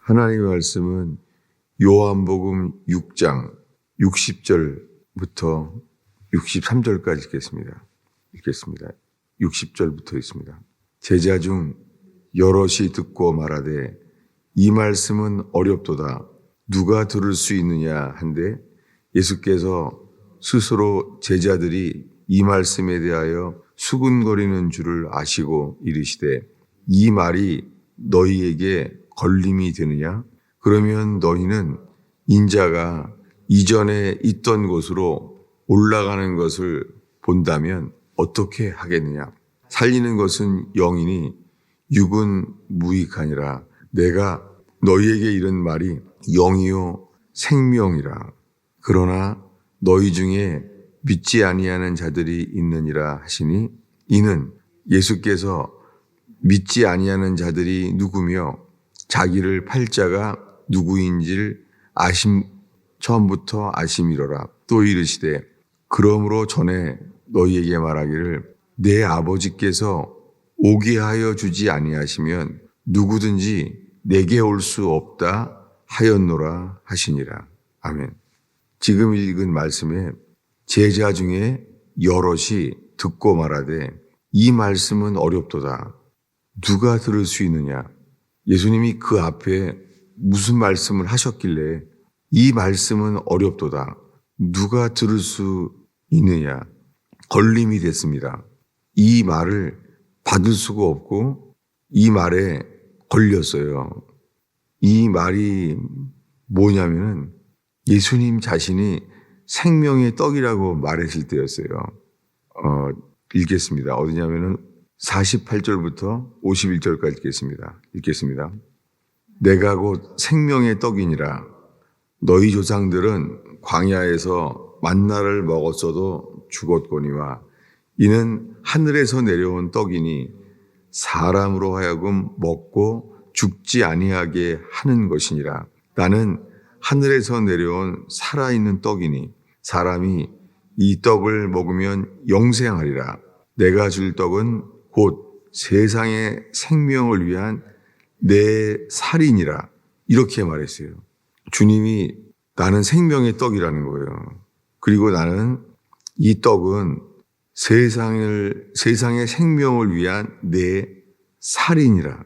하나님의 말씀은 요한복음 6장 60절부터 63절까지 읽겠습니다. 60절부터 있습니다. 제자 중 여럿이 듣고 말하되 이 말씀은 어렵도다. 누가 들을 수 있느냐 한데 예수께서 스스로 제자들이 이 말씀에 대하여 수군거리는 줄을 아시고 이르시되 이 말이 너희에게 걸림이 되느냐? 그러면 너희는 인자가 이전에 있던 곳으로 올라가는 것을 본다면 어떻게 하겠느냐? 살리는 것은 영이니 육은 무익하니라. 내가 너희에게 이른 말이 영이요 생명이라. 그러나 너희 중에 믿지 아니하는 자들이 있느니라 하시니 이는 예수께서 믿지 아니하는 자들이 누구며 자기를 팔 자가 누구인지를 처음부터 아심이로라. 또 이르시되 그러므로 전에 너희에게 말하기를 내 아버지께서 오게 하여 주지 아니하시면 누구든지 내게 올 수 없다 하였노라 하시니라. 아멘. 지금 읽은 말씀에 제자 중에 여럿이 듣고 말하되 이 말씀은 어렵도다. 누가 들을 수 있느냐? 예수님이 그 앞에 무슨 말씀을 하셨길래 이 말씀은 어렵도다. 누가 들을 수 있느냐? 걸림이 됐습니다. 이 말을 받을 수가 없고 이 말에 걸렸어요. 이 말이 뭐냐면은 예수님 자신이 생명의 떡이라고 말했을 때였어요. 읽겠습니다. 어디냐면은 48절부터 51절까지 읽겠습니다. 내가 곧 생명의 떡이니라. 너희 조상들은 광야에서 만나를 먹었어도 죽었거니와 이는 하늘에서 내려온 떡이니 사람으로 하여금 먹고 죽지 아니하게 하는 것이니라. 나는 하늘에서 내려온 살아있는 떡이니 사람이 이 떡을 먹으면 영생하리라. 내가 줄 떡은 곧 세상의 생명을 위한 내 살이니라. 이렇게 말했어요. 주님이 나는 생명의 떡이라는 거예요. 그리고 나는 이 떡은 세상의 생명을 위한 내 살이니라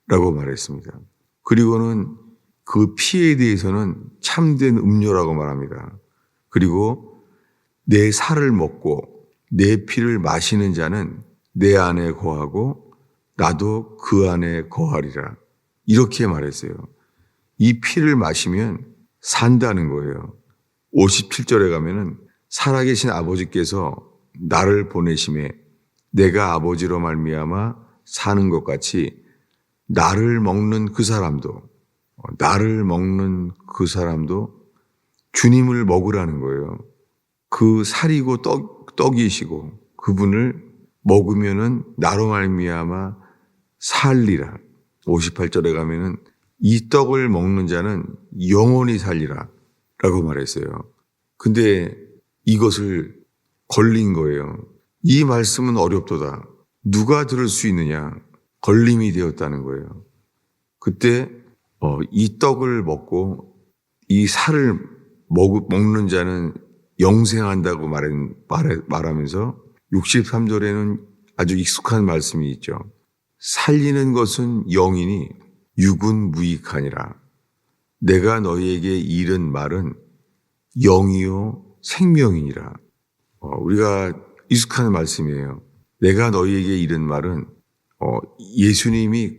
라고 말했습니다. 그리고는 그 피에 대해서는 참된 음료라고 말합니다. 그리고 내 살을 먹고 내 피를 마시는 자는 내 안에 거하고 나도 그 안에 거하리라. 이렇게 말했어요. 이 피를 마시면 산다는 거예요. 57절에 가면은 살아계신 아버지께서 나를 보내심에 내가 아버지로 말미암아 사는 것 같이 나를 먹는 그 사람도 주님을 먹으라는 거예요. 그 살이고 떡이시고 그분을 먹으면은 나로 말미암아 살리라. 58절에 가면은 이 떡을 먹는 자는 영원히 살리라 라고 말했어요. 근데 이것을 걸린 거예요. 이 말씀은 어렵도다. 누가 들을 수 있느냐? 걸림이 되었다는 거예요. 그때 이 떡을 먹고 이 살을 먹는 자는 영생한다고 말하면서 63절에는 아주 익숙한 말씀이 있죠. 살리는 것은 영이니 육은 무익하니라. 내가 너희에게 이른 말은 영이요 생명이니라. 우리가 익숙한 말씀이에요. 내가 너희에게 이른 말은 예수님이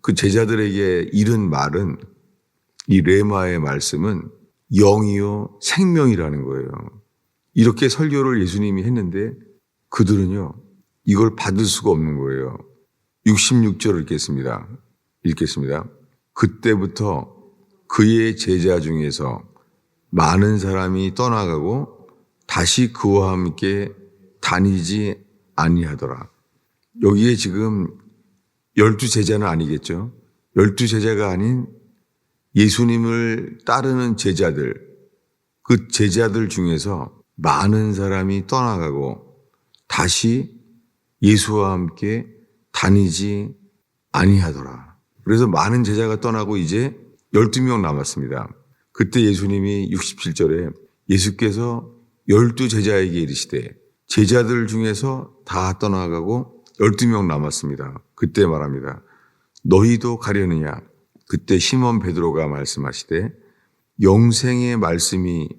그 제자들에게 이른 말은 이 레마의 말씀은 영이요 생명이라는 거예요. 이렇게 설교를 예수님이 했는데 그들은요 이걸 받을 수가 없는 거예요. 66절을 읽겠습니다. 그때부터 그의 제자 중에서 많은 사람이 떠나가고 다시 그와 함께 다니지 아니하더라. 여기에 지금 12제자는 아니겠죠. 12제자가 아닌 예수님을 따르는 제자들, 그 제자들 중에서 많은 사람이 떠나가고 다시 예수와 함께 다니지 아니하더라. 그래서 많은 제자가 떠나고 이제 12명 남았습니다. 그때 예수님이 67절에 예수께서 12제자에게 이르시되 제자들 중에서 다 떠나가고 12명 남았습니다. 그때 말합니다. 너희도 가려느냐? 그때 시몬 베드로가 말씀하시되 영생의 말씀이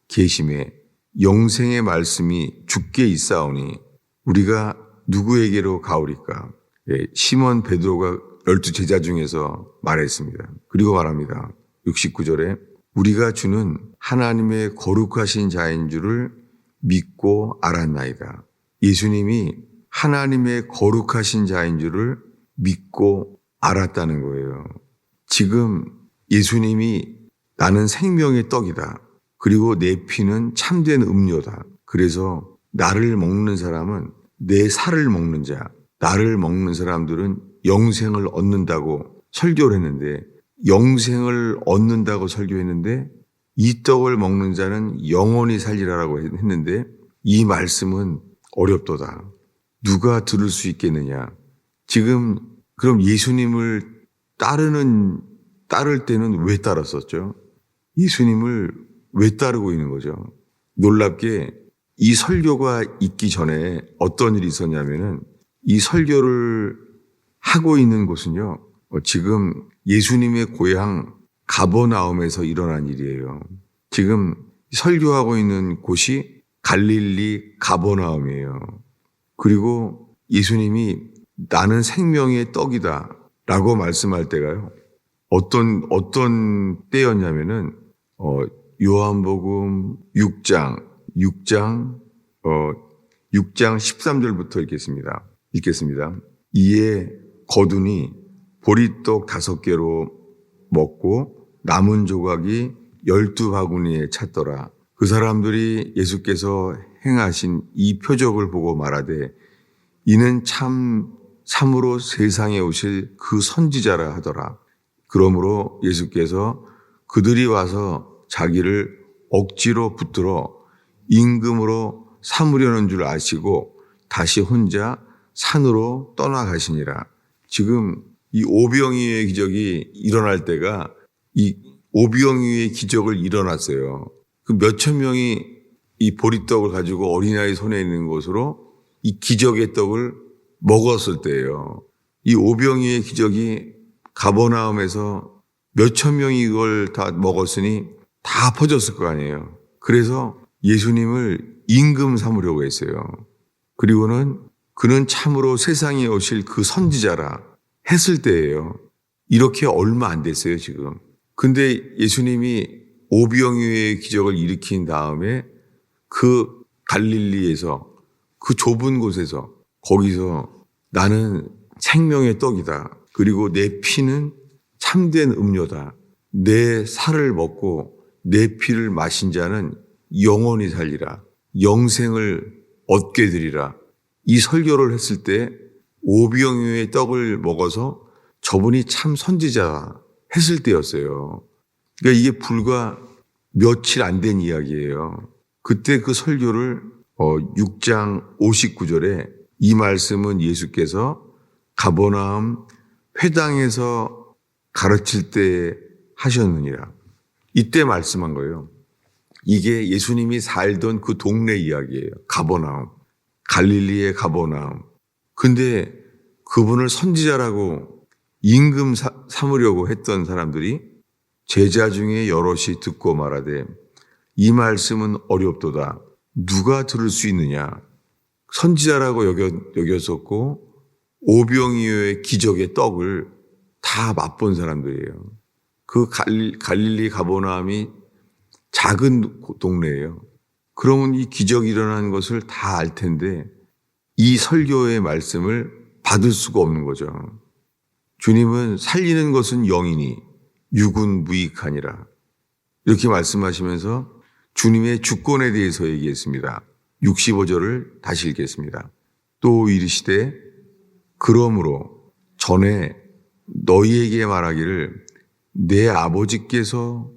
계심에 영생의 말씀이 주께 있사오니 우리가 누구에게로 가오리까? 시몬 베드로가 12제자 중에서 말했습니다. 그리고 말합니다. 69절에 우리가 주는 하나님의 거룩하신 자인 줄을 믿고 알았나이다. 예수님이 하나님의 거룩하신 자인 줄을 믿고 알았다는 거예요. 지금 예수님이 나는 생명의 떡이다. 그리고 내 피는 참된 음료다. 그래서 나를 먹는 사람은 내 살을 먹는 자, 나를 먹는 사람들은 영생을 얻는다고 설교를 했는데 영생을 얻는다고 설교했는데 이 떡을 먹는 자는 영원히 살리라라고 했는데 이 말씀은 어렵도다. 누가 들을 수 있겠느냐. 지금 그럼 예수님을 따를 때는 왜 따랐었죠? 예수님을 왜 따르고 있는 거죠? 놀랍게 이 설교가 있기 전에 어떤 일이 있었냐면은 이 설교를 하고 있는 곳은요, 지금 예수님의 고향 가버나움에서 일어난 일이에요. 지금 설교하고 있는 곳이 갈릴리 가버나움이에요. 그리고 예수님이 나는 생명의 떡이다 라고 말씀할 때가요, 어떤 때였냐면은, 요한복음 6장 13절부터 읽겠습니다. 이에 거두니 보리떡 5개로 먹고 남은 조각이 12바구니에 찼더라. 그 사람들이 예수께서 행하신 이 표적을 보고 말하되 이는 참으로 세상에 오실 그 선지자라 하더라. 그러므로 예수께서 그들이 와서 자기를 억지로 붙들어 임금으로 삼으려는 줄 아시고 다시 혼자 산으로 떠나가시니라. 지금 이 오병이어의 기적이 일어날 때가 이 오병이어의 기적을 일어났어요. 그 몇천 명이 이 보리떡을 가지고 어린아이 손에 있는 것으로 이 기적의 떡을 먹었을 때예요. 이 오병이어의 기적이 가버나움에서 몇천 명이 이걸 다 먹었으니 다 퍼졌을 거 아니에요. 그래서 예수님을 임금 삼으려고 했어요. 그리고는 그는 참으로 세상에 오실 그 선지자라 했을 때예요. 이렇게 얼마 안 됐어요, 지금. 근데 예수님이 오병이어의 기적을 일으킨 다음에 그 갈릴리에서 그 좁은 곳에서 거기서 나는 생명의 떡이다. 그리고 내 피는 참된 음료다. 내 살을 먹고 내 피를 마신 자는 영원히 살리라. 영생을 얻게 되리라. 이 설교를 했을 때 오병이어의 떡을 먹어서 저분이 참 선지자 했을 때였어요. 그러니까 이게 불과 며칠 안 된 이야기예요. 그때 그 설교를 6장 59절에 이 말씀은 예수께서 가버나움 회당에서 가르칠 때 하셨느니라. 이때 말씀한 거예요. 이게 예수님이 살던 그 동네 이야기예요. 가버나움. 갈릴리의 가버나움. 근데 그분을 선지자라고 임금 삼으려고 했던 사람들이 제자 중에 여럿이 듣고 말하되 이 말씀은 어렵도다. 누가 들을 수 있느냐. 선지자라고 여겼었고 오병이어의 기적의 떡을 다 맛본 사람들이에요. 그 갈릴리 가버나움이 작은 동네예요. 그러면 이 기적이 일어난 것을 다 알 텐데 이 설교의 말씀을 받을 수가 없는 거죠. 주님은 살리는 것은 영이니 육은 무익하니라. 이렇게 말씀하시면서 주님의 주권에 대해서 얘기했습니다. 65절을 다시 읽겠습니다. 또 이르시되 그러므로 전에 너희에게 말하기를 내 아버지께서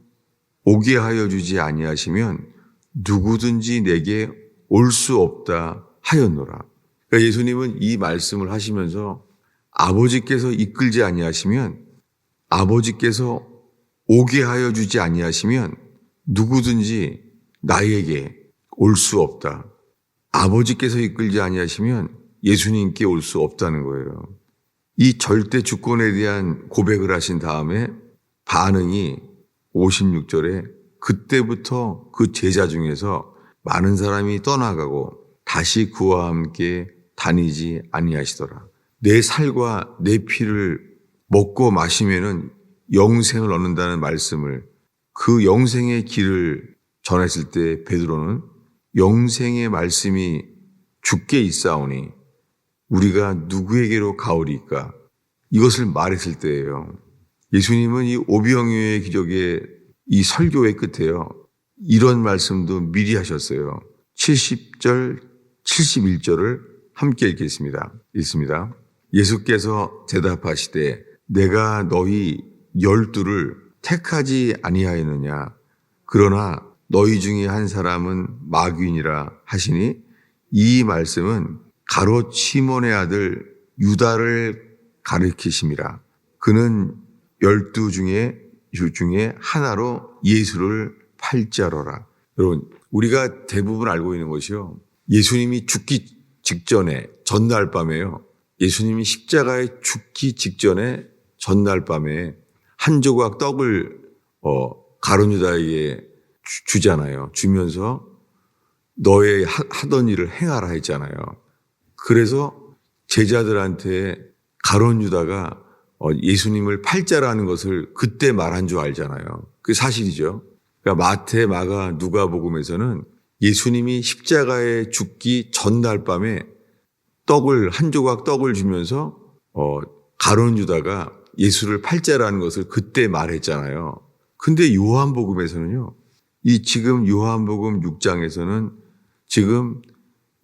오게 하여 주지 아니하시면 누구든지 내게 올 수 없다 하였노라. 그러니까 예수님은 이 말씀을 하시면서 아버지께서 이끌지 아니하시면 아버지께서 오게 하여 주지 아니하시면 누구든지 나에게 올 수 없다. 아버지께서 이끌지 아니하시면 예수님께 올 수 없다는 거예요. 이 절대 주권에 대한 고백을 하신 다음에 반응이 56절에 그때부터 그 제자 중에서 많은 사람이 떠나가고 다시 그와 함께 다니지 아니하시더라. 내 살과 내 피를 먹고 마시면은 영생을 얻는다는 말씀을, 그 영생의 길을 전했을 때 베드로는 영생의 말씀이 주께 있사오니 우리가 누구에게로 가오리까? 이것을 말했을 때예요. 예수님은 이 오병이어의 기적의 이 설교의 끝에요, 이런 말씀도 미리 하셨어요. 70절, 71절을 함께 읽겠습니다. 읽습니다. 예수께서 대답하시되 내가 너희 12를 택하지 아니하였느냐? 그러나 너희 중에 한 사람은 마귀니라 하시니 이 말씀은 가롯 시몬의 아들 유다를 가리키심이라. 그는 12 중에 하나로 예수를 팔자로라. 여러분, 우리가 대부분 알고 있는 것이요, 예수님이 죽기 직전에 전날 밤에요, 예수님이 십자가에 죽기 직전에 전날 밤에 한 조각 떡을 가룟 유다에게 주잖아요. 주면서 너의 하던 일을 행하라 했잖아요. 그래서 제자들한테 가룟 유다가 예수님을 팔자라는 것을 그때 말한 줄 알잖아요. 그게 사실이죠. 그러니까 마태, 마가, 누가복음에서는 예수님이 십자가에 죽기 전날 밤에 한 조각 떡을 주면서 가룟 유다가 예수를 팔자라는 것을 그때 말했잖아요. 근데 요한복음에서는요, 이 지금 요한복음 6장에서는 지금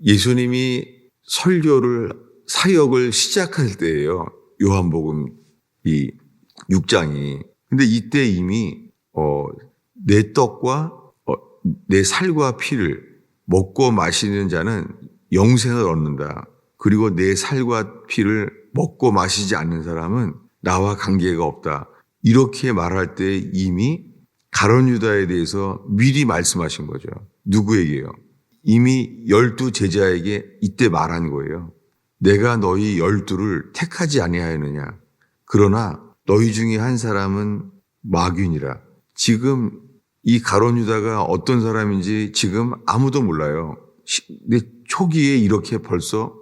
예수님이 사역을 시작할 때예요. 요한복음 이 6장이. 근데 이때 이미 내 떡과 내 살과 피를 먹고 마시는 자는 영생을 얻는다. 그리고 내 살과 피를 먹고 마시지 않는 사람은 나와 관계가 없다. 이렇게 말할 때 이미 가룟 유다에 대해서 미리 말씀하신 거죠. 누구에게요? 이미 12 제자에게 이때 말한 거예요. 내가 너희 12를 택하지 아니하였느냐? 그러나 너희 중에 한 사람은 마귀니라. 지금 이 가룟 유다가 어떤 사람인지 지금 아무도 몰라요. 근데 초기에 이렇게 벌써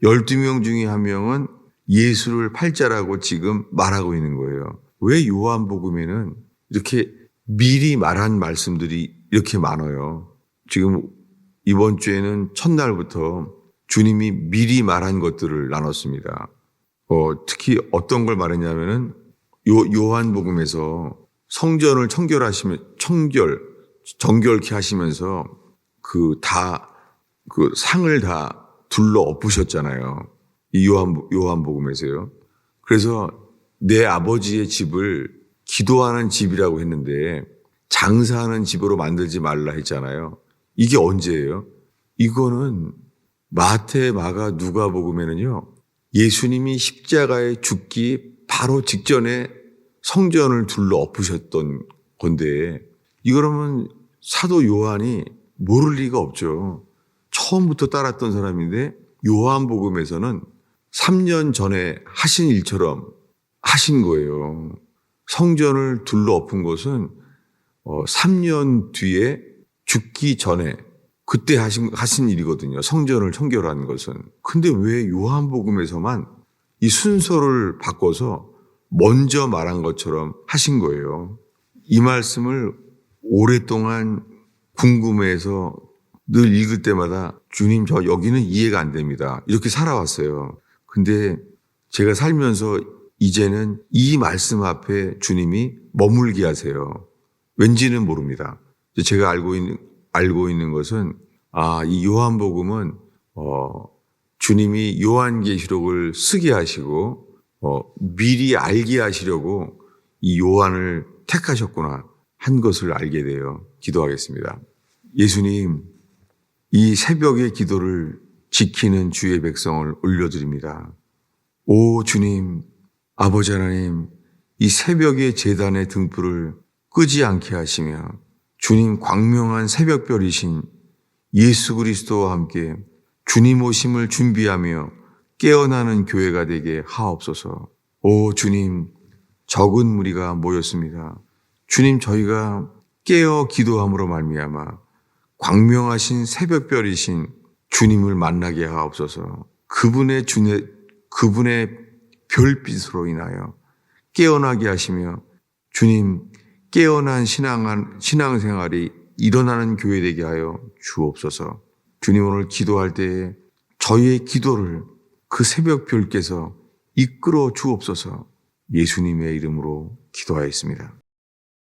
12명 중에 한 명은 예수를 팔자라고 지금 말하고 있는 거예요. 왜 요한복음에는 이렇게 미리 말한 말씀들이 이렇게 많아요? 지금 이번 주에는 첫날부터 주님이 미리 말한 것들을 나눴습니다. 특히 어떤 걸 말했냐면은 요한복음에서 성전을 정결케 하시면서 그 상을 다 둘러 엎으셨잖아요. 이 요한복음에서요. 그래서 내 아버지의 집을 기도하는 집이라고 했는데 장사하는 집으로 만들지 말라 했잖아요. 이게 언제예요? 이거는 마태, 마가, 누가복음에는요, 예수님이 십자가에 죽기 바로 직전에 성전을 둘러 엎으셨던 건데, 이거라면 사도 요한이 모를 리가 없죠. 처음부터 따랐던 사람인데 요한복음에서는 3년 전에 하신 일처럼 하신 거예요. 성전을 둘러 엎은 것은 3년 뒤에 죽기 전에 그때 하신 일이거든요. 성전을 청결하는 것은. 근데 왜 요한복음에서만 이 순서를 바꿔서 먼저 말한 것처럼 하신 거예요. 이 말씀을 오랫동안 궁금해해서 늘 읽을 때마다 주님, 저 여기는 이해가 안 됩니다. 이렇게 살아왔어요. 근데 제가 살면서 이제는 이 말씀 앞에 주님이 머물게 하세요. 왠지는 모릅니다. 제가 알고 있는 것은 이 요한복음은 주님이 요한계시록을 쓰게 하시고 미리 알게 하시려고 이 요한을 택하셨구나 한 것을 알게 돼요. 기도하겠습니다. 예수님, 이 새벽의 기도를 지키는 주의 백성을 올려드립니다. 오 주님, 아버지 하나님, 이 새벽의 제단의 등불을 끄지 않게 하시며 주님 광명한 새벽별이신 예수 그리스도와 함께 주님 오심을 준비하며 깨어나는 교회가 되게 하옵소서. 오 주님, 적은 무리가 모였습니다. 주님, 저희가 깨어 기도함으로 말미암아 광명하신 새벽별이신 주님을 만나게 하옵소서. 그분의 별빛으로 인하여 깨어나게 하시며 주님, 깨어난 신앙생활이 일어나는 교회 되게 하여 주옵소서. 주님, 오늘 기도할 때에 저희의 기도를 그 새벽별께서 이끌어 주옵소서. 예수님의 이름으로 기도하였습니다.